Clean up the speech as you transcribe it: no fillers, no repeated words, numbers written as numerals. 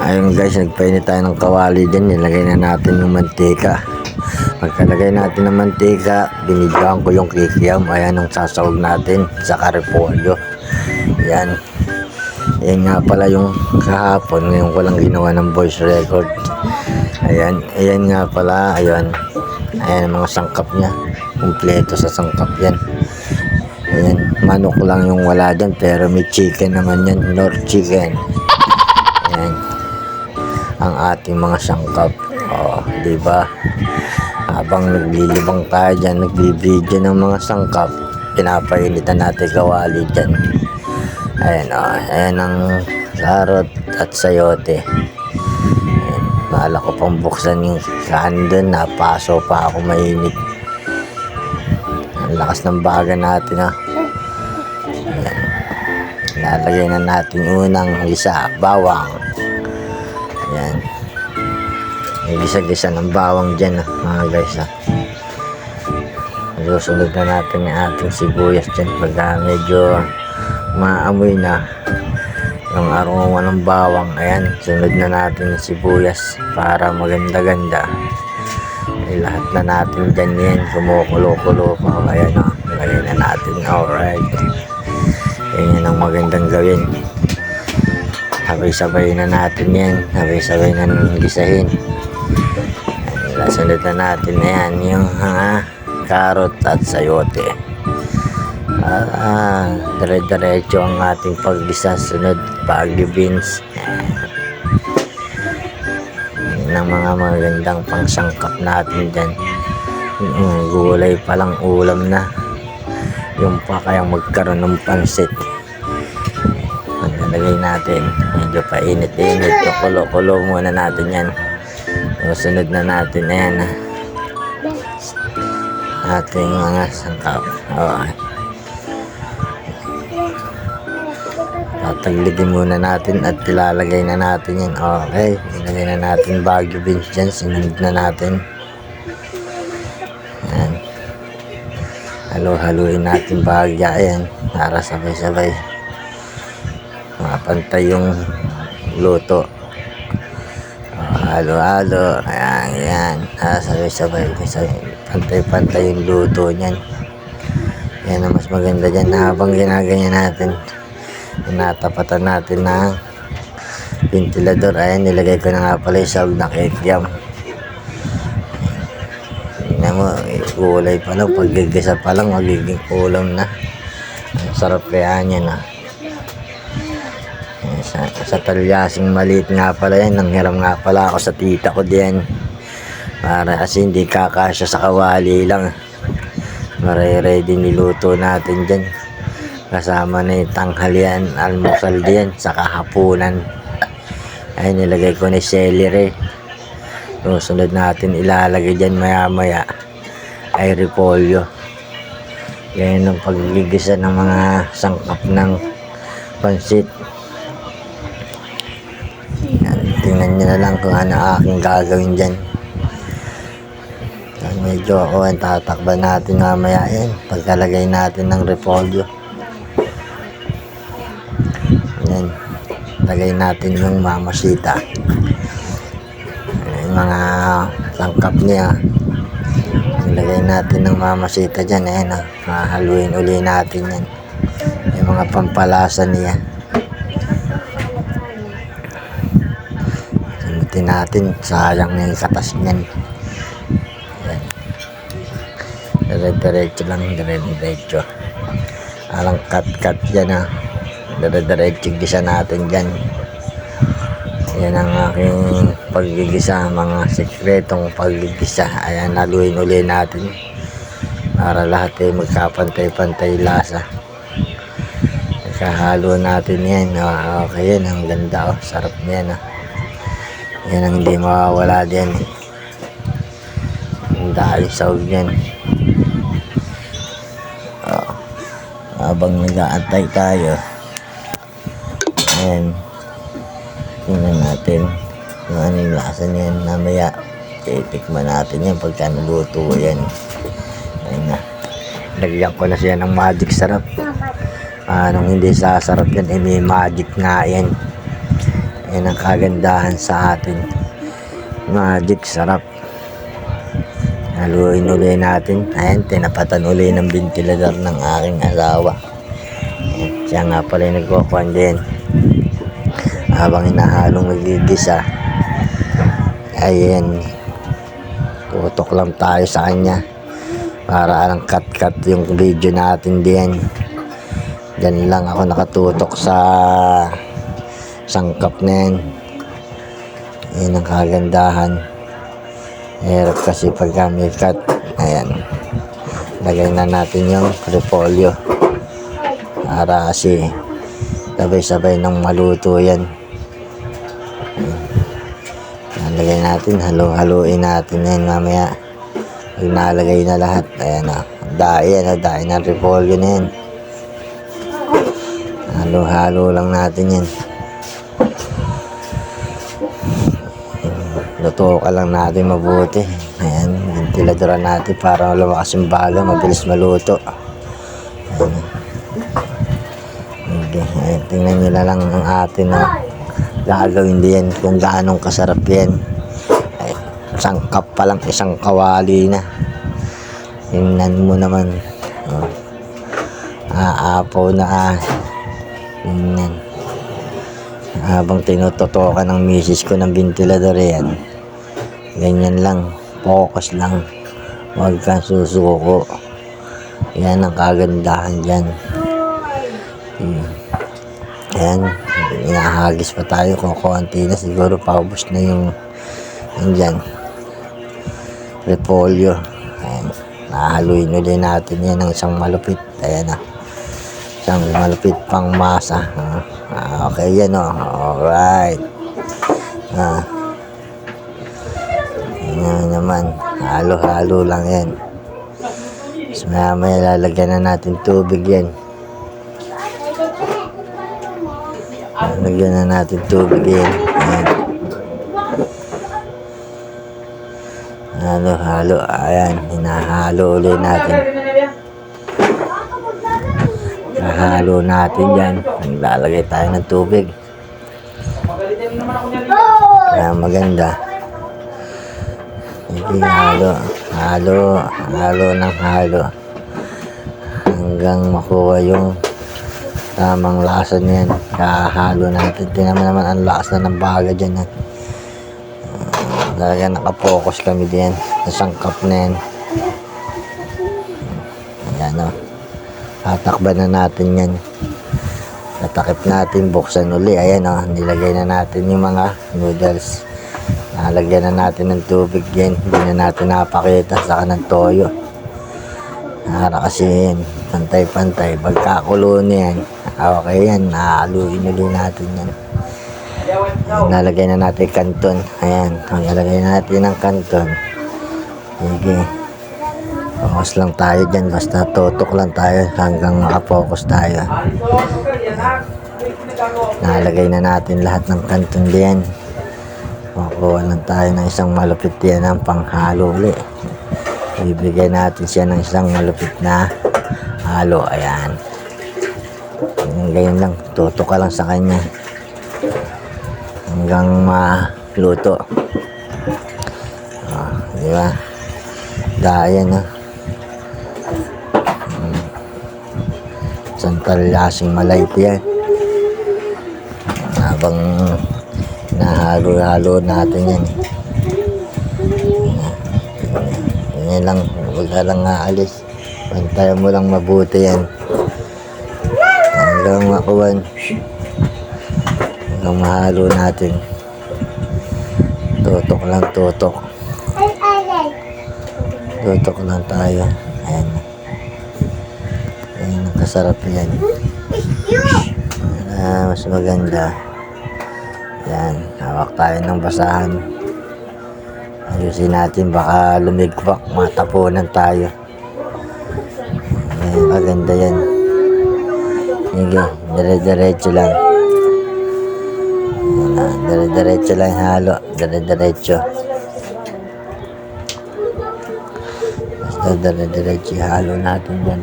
Ayun guys, nagpainit tayo ng kawali din. Nilagay na natin yung mantika. Pagkalagay natin ng mantika, binidyoan ko yung kikiam. Ayan ang sasawag natin sa repolyo. Yan. Yan nga pala yung kahapon. Ngayon ko lang ginawa ng voice record. Ayan. Ayan nga pala. Ayan. Ayan ang mga sangkap niya. Kumpleto sa sangkap yan. Ayan. Manok lang yung wala dyan. Pero may chicken naman yan. North chicken. Ayan. Ang ating mga sangkap. O, diba? Habang naglilibang tayo dyan, nagbibidyo ng mga sangkap, pinapainitan natin kawali dyan. Ayan, o. Ayan ang karot at sayote. Ayan. Mahala ko pang buksan yung kandun. Napaso pa ako mainit. Ang lakas ng baga natin, ha. Ayan. Lalagay na natin unang isa, bawang. Ayan. May gisa-gisa ng bawang dyan, mga guys, ha. Susunod na natin yung ating sibuyas dyan. Pagka medyo maamoy na yung aroma ng bawang, ayan, sunod na natin yung sibuyas para maganda-ganda. Lahat na natin dyan yan, kumukulo-kulo pa. Ayan, o, lagay na natin. Alright, yan ang magandang gawin. Sabay-sabay na natin yan, sabay-sabay na gisahin. Sunod na natin na yan yung karot at sayote. Dire-diretso ang ating paggisa. Sunod, bagyo beans. Yan ang mga magandang pangsangkap natin dyan. Gulay palang ulam na. Yung pa kayang magkaroon ng pansit. Lagay natin. Medyo painit-init. Kulo-kulo muna natin yan. Sunod na natin. Ayan, ating mga sangkap. Tatagligin muna natin at ilalagay na natin yan. Okay, ilagay na natin bagyo beans dyan. Sinunod na natin. Ayan. Halo-haluin natin bagya. Ayan, para sabay-sabay mapantay yung luto. Halo-halo. Ayan, ayan. Sabay-sabay. Pantay-pantay yung luto niyan. Yan ang mas maganda dyan. Habang ginaganyan natin, natapatan natin ng ventilador. Ayan, nilagay ko na nga pala yung sawag na kikiam. Tingnan mo, kulay pa lang. Paggigisa pa lang, magiging ulam na. Ang sarap kaya niya na. Sa talyasing maliit nga pala yan. Nanghiram nga pala ako sa tita ko diyan. Para kasi hindi kakasya sa kawali lang. Mare-ready niluto natin dyan. Kasama na yung tanghalian, almusal diyan, sa kahapunan. Ay, nilagay ko na celery. Susunod natin ilalagay dyan maya-maya ay repolyo. Yan ang pagigisa ng mga sangkap ng pansit. Tingnan nyo na lang kung ano aking gagawin dyan. Medyo ako ang tatakban natin mamaya yan. Pagkalagay natin ng repolyo. Yan. Lagay natin yung mamasita. Yung mga sangkap niya. Lagay natin ng mamasita dyan. Ayan, haluin uli natin yan. Yung mga pampalasa niya. Natin, sayang na yung katas niyan. Dire-diretso lang, dire-diretso. Alang cut-cut yan, dire-diretso gisa natin dyan. Yan ang aking paggigisa, mga sekretong paggigisa. Ayan, haluin uli natin para lahat ay magkapantay-pantay lasa. Kahalo natin yan. Okay yan, ang ganda, sarap niyan. Yan ang hindi mawawala din. Ang dahil sawag yan. Habang nag-aantay tayo, ayan, tingnan natin kung ano yung lasa niyan. Namaya titikman natin yan pagka naluto yan. Ayan na, lagyan ko na siya ng magic sarap. Anong hindi sasarap yan, may magic nga yan. Yan ang kagandahan sa atin. Magic, sarap. Haluin uli natin. Ayan, tinapatan uli ng ventilador ng aking asawa. Siya nga pala yung nagkukuhan din. Habang hinahalong nagigisa, ayan, tutok lang tayo sa kanya. Para lang cut-cut yung video natin din. Diyan lang ako nakatutok sa sangkap na yan. Yan ang kagandahan. Hirap kasi pagka may cut. Ayan, lagay na natin yung repolyo para kasi sabay-sabay nang maluto yan. Lagay natin, haluin natin yan mamaya pag nalagay na lahat. Ayan o, dahil ng repolyo na yan. Halo lang natin yan. Luto ka lang natin mabuti. Ayan, ventiladoran natin para lumakas yung baga, mabilis maluto. Okay, ayan, tingnan nyo na lang ang atin na gagawin din kung gaanong kasarap yan. Ay, sangkap pa lang, isang kawali na. Tingnan mo naman. Aapaw na tingnan. Habang tinutotokan ng misis ko ng ventilador yan, ganyan lang, focus lang, huwag kang susuko. Yan ang kagandahan dyan. Ayan, inahagis pa tayo, kukunti na siguro, paubos na yung dyan repolyo. Ayan, nahaluin ulit natin yan ng isang malupit. Ayan na, isang malupit pang masa. Okay yan o, alright. Yan naman, halo lang yan. So, maya lalagyan na natin tubig yan. Lagyan na natin tubig yan. Halo, ayan, hinahalo ulit natin. Halo natin yan. Naglalagay tayo ng tubig. Ayan, maganda. Hindi, halo ng halo hanggang makuha yung tamang lasa niyan. Hahalo natin. Tingnan mo naman ang lasa ng baga dyan. Talaga nakapokus kami diyan sa sangkap na yan. Ayan o, tatakban na natin yan. Tatakip natin, buksan uli. Ayan o, nilagay na natin yung mga noodles. Nalagyan na natin ng tubig yan. Hindi na natin napakita sa kanang toyo. Para kasi yan, pantay-pantay. Pagkakulo na yan, okay yan, nahaluin ulit natin yan. Nalagay na natin kanton. Ayan, nalagay na natin ang kanton. Sige, focus lang tayo dyan. Basta tutok lang tayo hanggang makapokus tayo. Nalagay na natin lahat ng kanton diyan. Makuha lang tayo ng isang malupit yan ang panghalo ulit. Ibigay natin siya ng isang malupit na halo. Ayan, ganyan lang, tutok ka lang sa kanya hanggang maluto. Diba? Dahil na isang talasing malayte yan. Habang nahalo-halo natin yan. Yan lang, huwag ka lang aalis. Pantayan mo lang mabuti yan hanggang makuwan, hanggang mahalo natin. Tutok lang, tutok lang tayo. Ayan, ayan, nakasarap yan. Mas maganda yan, hawak tayo ng basahan. Ayusin natin, baka lumigwak, matapunan tayo. Ayan, maganda yan. Sige, dire-diretso lang. Dire-diretso lang halo. Dire-diretso. Basta dire-diretso halo natin yan.